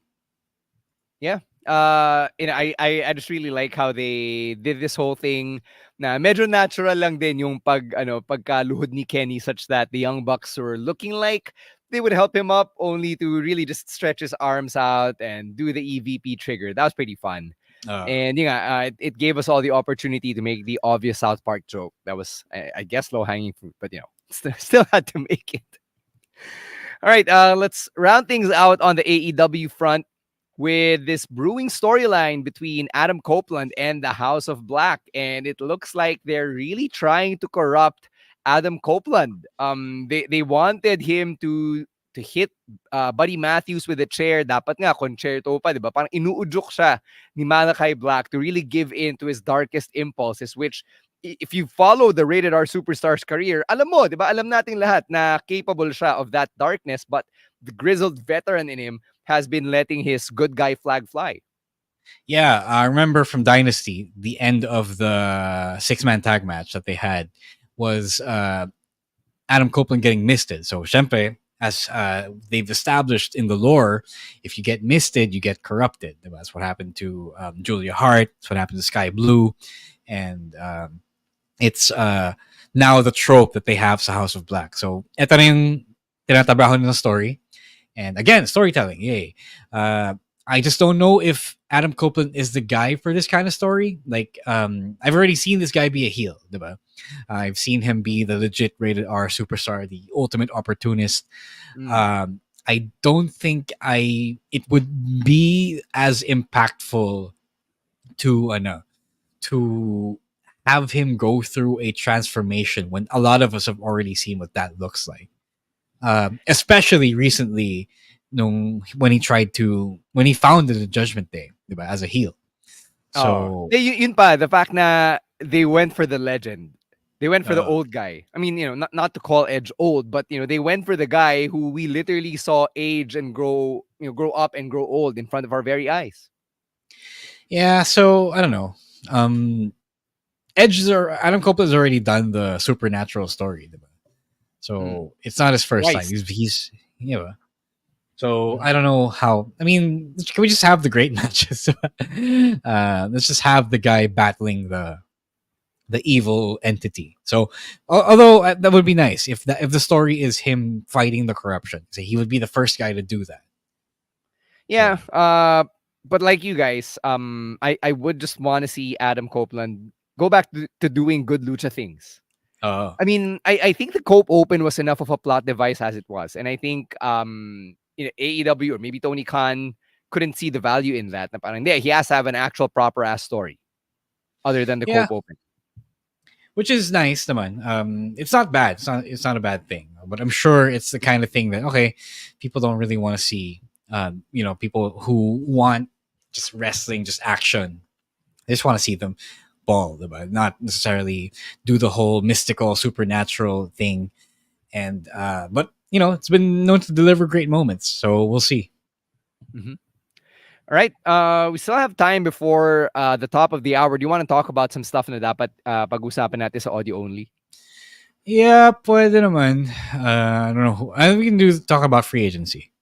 Yeah. I just really like how they did this whole thing na medyo natural lang din yung pagkaluhod ni Kenny, such that the Young Bucks were looking like they would help him up, only to really just stretch his arms out and do the EVP trigger. That was pretty fun. And it gave us all the opportunity to make the obvious South Park joke. That was, I guess, low-hanging fruit, but still had to make it. All right, let's round things out on the AEW front with this brewing storyline between Adam Copeland and the House of Black. And it looks like they're really trying to corrupt Adam Copeland. They wanted him to hit Buddy Matthews with a chair. Dapat nga concerto pa, di ba? Parang inuudyok siya ni Malachi Black to really give in to his darkest impulses, which, if you follow the Rated R Superstar's career, alam mo, di ba? Alam nating lahat na capable siya of that darkness, but the grizzled veteran in him has been letting his good guy flag fly. Yeah, I remember from Dynasty, the end of the 6-man tag match that they had was Adam Copeland getting misted. So, syempre, as they've established in the lore, if you get misted, you get corrupted. That's what happened to Julia Hart. That's what happened to Sky Blue. And it's now the trope that they have sa House of Black. So, ito na yung tinatabaho ng story. And again, storytelling, yay. I just don't know if Adam Copeland is the guy for this kind of story. Like, I've already seen this guy be a heel, diba? I've seen him be the legit Rated R superstar, the ultimate opportunist. I don't think it would be as impactful to have him go through a transformation when a lot of us have already seen what that looks like. Especially recently, when he founded the Judgment Day, diba, as a heel. So yun pa, the fact na they went for the legend. They went for the old guy. I mean, not to call Edge old, but they went for the guy who we literally saw age and grow up and grow old in front of our very eyes. Yeah, so I don't know. Adam Copeland's already done the supernatural story, diba? So it's not his first time. He's So I don't know how. I mean, can we just have the great matches? Let's just have the guy battling the evil entity. So although that would be nice if the story is him fighting the corruption, so he would be the first guy to do that. Yeah. But like you guys, I would just want to see Adam Copeland go back to doing good lucha things. I mean, I think the Cope Open was enough of a plot device as it was, and I think AEW or maybe Tony Khan couldn't see the value in that. Na parang, he has to have an actual proper ass story other than the Cope Open, which is nice, naman. It's not bad. It's not a bad thing, but I'm sure it's the kind of thing that people don't really want to see. People who want just wrestling, just action, they just want to see them ball, diba? Not necessarily do the whole mystical, supernatural thing. And but it's been known to deliver great moments, so we'll see. Mm-hmm. All right, we still have time before the top of the hour. Do you want to talk about some stuff na dapat pag-usapan natin sa audio only? Yeah, pwede naman. I don't know. We can talk about free agency.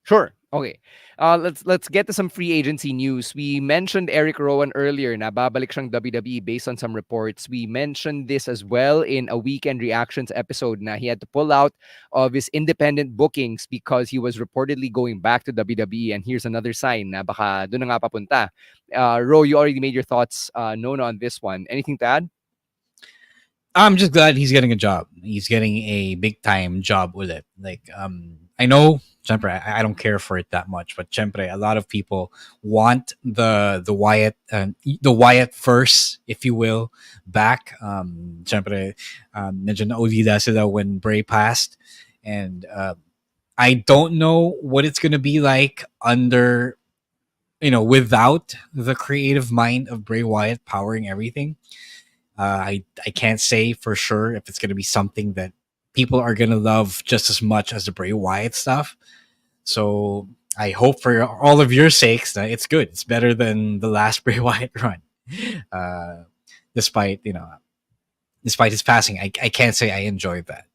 Sure. Okay. Let's get to some free agency news. We mentioned Eric Rowan earlier na babalik siyang WWE based on some reports. We mentioned this as well in a Weekend Reactions episode na he had to pull out of his independent bookings because he was reportedly going back to WWE, and here's another sign na baka doon na nga papunta. Ro, you already made your thoughts known on this one. Anything to add? I'm just glad he's getting a job. He's getting a big time job with it. Like, I know, syempre, I don't care for it that much, but syempre, a lot of people want the Wyatt verse, if you will, back. Syempre, medyo naulila sila when Bray passed, and I don't know what it's gonna be like under, without the creative mind of Bray Wyatt powering everything. I can't say for sure if it's going to be something that people are gonna love just as much as the Bray Wyatt stuff. So I hope for all of your sakes that it's good. It's better than the last Bray Wyatt run. Uh, despite his passing, I can't say I enjoyed that.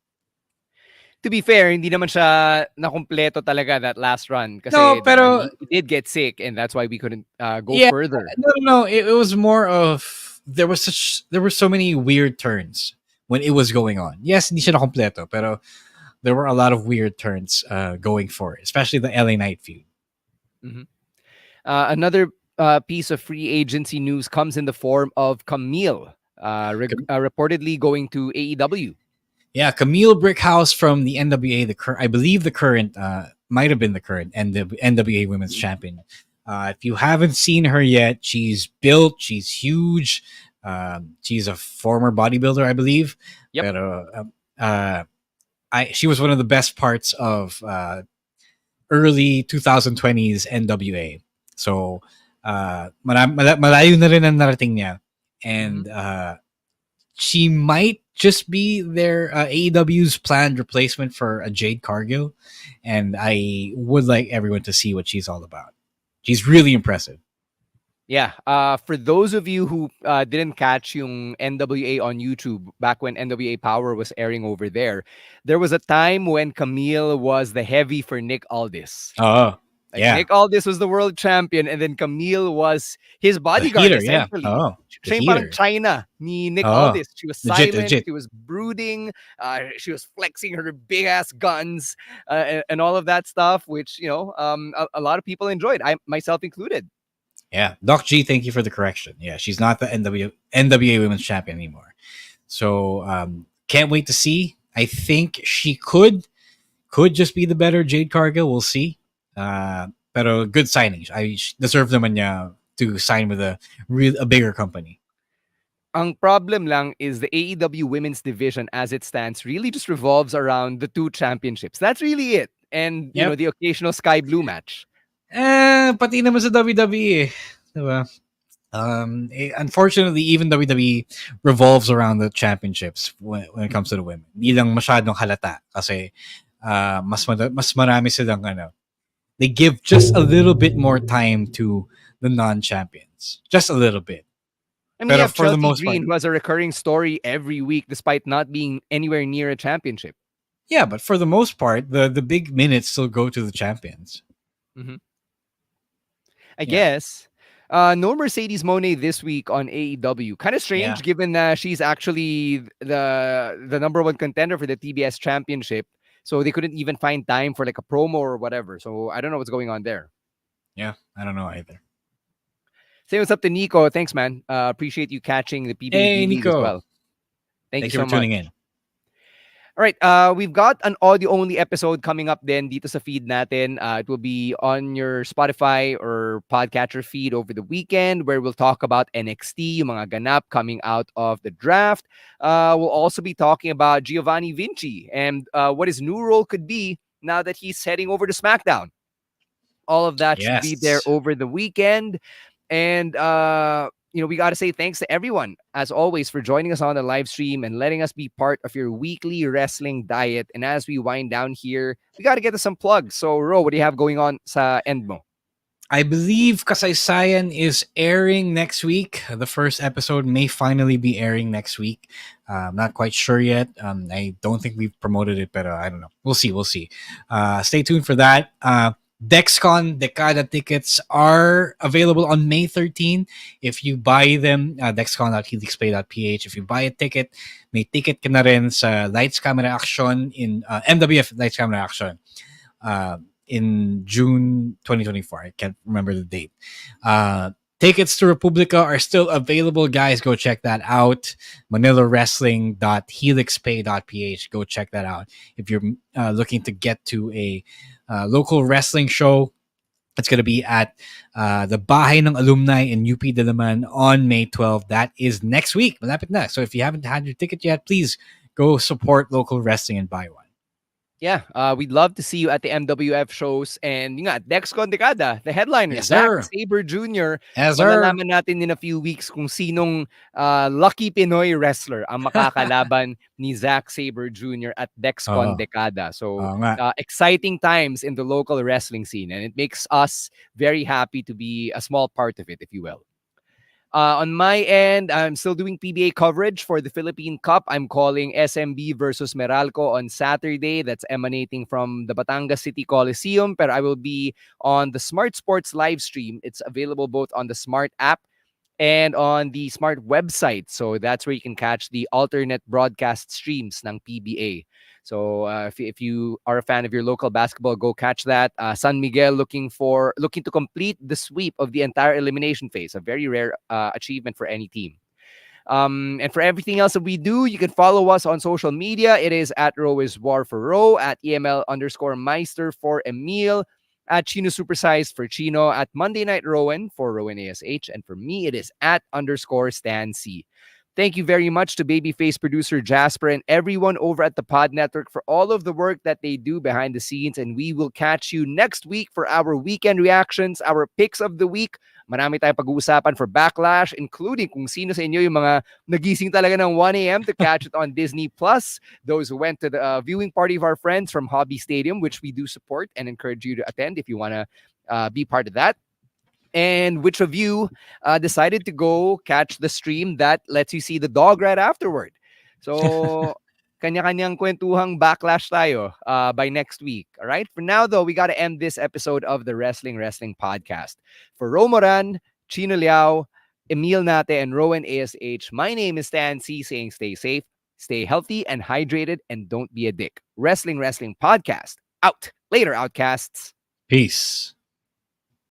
To be fair, hindi naman siya nakumpleto talaga that last run. Kasi No, pero he did get sick and that's why we couldn't go yeah, further. no. It was more of there were so many weird turns when it was going on. Yes, hindi siya nakumpleto, pero there were a lot of weird turns going for it, especially the LA Knight feud. Mm-hmm. Another piece of free agency news comes in the form of Camille, reportedly going to AEW. Yeah, Camille Brickhouse from the NWA, I believe the current, might have been the current NWA Women's Champion. If you haven't seen her yet, she's built, she's huge. She's a former bodybuilder, I believe. Yep. Pero, she was one of the best parts of early 2020s NWA. So, malayo na rin ang narating niya. And she might just be their AEW's planned replacement for a Jade Cargill. And I would like everyone to see what she's all about. She's really impressive. Yeah. For those of you who didn't catch yung NWA on YouTube back when NWA Power was airing over there was a time when Camille was the heavy for Nick Aldis. Oh, yeah. Nick Aldis was the world champion and then Camille was his bodyguard, essentially. Yeah. Oh, siya yung parang China ni Nick Aldis. She was silent. Legit. She was brooding. She was flexing her big-ass guns and all of that stuff, which, a lot of people enjoyed. I myself included. Yeah, Doc G, thank you for the correction. Yeah, she's not the NWA Women's Champion anymore. So can't wait to see. I think she could just be the better Jade Cargill. We'll see. Pero good signing. I deserve naman niya to sign with a bigger company. Ang problem lang is the AEW Women's Division as it stands really just revolves around the two championships. That's really it. And the occasional Sky Blue match. Pati naman sa WWE, diba? Unfortunately, even WWE revolves around the championships when it comes to the women. Hindi lang masyadong halata kasi mas marami silang they give just a little bit more time to the non-champions. Just a little bit. I mean, you have Chelsea Green, who has a recurring story every week despite not being anywhere near a championship. Yeah, but for the most part, the big minutes still go to the champions. Mm-hmm. I guess. No Mercedes Moné this week on AEW. Kind of strange given that she's actually the number one contender for the TBS championship. So they couldn't even find time for like a promo or whatever. So I don't know what's going on there. Yeah, I don't know either. Say what's up to Nico. Thanks, man. Appreciate you catching the PBB Nico. as well. Thank you so for much. tuning in. All right, we've got an audio-only episode coming up then dito sa feed natin. It will be on your Spotify or podcatcher feed over the weekend where we'll talk about NXT, yung mga ganap coming out of the draft. We'll also be talking about Giovanni Vinci and what his new role could be now that he's heading over to SmackDown. All of that should be there over the weekend. And we got to say thanks to everyone, as always, for joining us on the live stream and letting us be part of your weekly wrestling diet. And as we wind down here, we got to get to some plugs. So, Ro, what do you have going on sa end mo? I believe Kasaysayan is airing next week. The first episode may finally be airing next week. I'm not quite sure yet. I don't think we've promoted it, but I don't know. We'll see. Stay tuned for that. DexCon Decada tickets are available on May 13. If you buy them, dexcon.helixplay.ph. If you buy a ticket, may ticket ka na rin sa Lights Camera Action in MWF Lights Camera Action in June 2024. I can't remember the date. Tickets to Republica are still available, guys. Go check that out. ManilaWrestling.helixpay.ph. Go check that out. If you're looking to get to a local wrestling show, it's going to be at the Bahay ng Alumni in UP Diliman on May 12th. That is next week. Malapit na. So if you haven't had your ticket yet, please go support local wrestling and buy one. Yeah, we'd love to see you at the MWF shows. And yun nga, Dex Condicada, the headliner, Yes, Zack sir. Sabre Jr. Yes, sir. Malalaman natin in a few weeks kung sinong lucky Pinoy wrestler ang makakalaban ni Zack Sabre Jr. at Dex Oo. Condicada. So, Oo nga. exciting times in the local wrestling scene. And it makes us very happy to be a small part of it, if you will. On my end, I'm still doing PBA coverage for the Philippine Cup. I'm calling SMB versus Meralco on Saturday. That's emanating from the Batangas City Coliseum. But I will be on the Smart Sports live stream. It's available both on the Smart app and on the Smart website. So that's where you can catch the alternate broadcast streams ng PBA. So if you are a fan of your local basketball, go catch that. San Miguel looking to complete the sweep of the entire elimination phase, a very rare achievement for any team. And for everything else that we do, you can follow us on social media. It is at Row is War for Row, at EML_Meister for Emil, at Chino Supersized for Chino, at Monday Night Rowan for Rowan ASH, and for me, it is at _Stan C. Thank you very much to Babyface producer Jasper and everyone over at the Pod Network for all of the work that they do behind the scenes. And we will catch you next week for our weekend reactions, our picks of the week. Marami tayong pag-uusapan for Backlash, including kung sino sa inyo yung mga nagising talaga ng 1 a.m. to catch it on Disney+. Those who went to the viewing party of our friends from Hobby Stadium, which we do support and encourage you to attend if you want to be part of that. And which of you decided to go catch the stream that lets you see the dog right afterward? So, kanya-kanyang kwentuhang Backlash tayo by next week. All right? For now, though, we got to end this episode of the Wrestling Podcast. For Romoran, Chino Liao, Emil Nate, and Rowan ASH, my name is Stan C, saying stay safe, stay healthy and hydrated, and don't be a dick. Wrestling Podcast. Out. Later, Outcasts. Peace.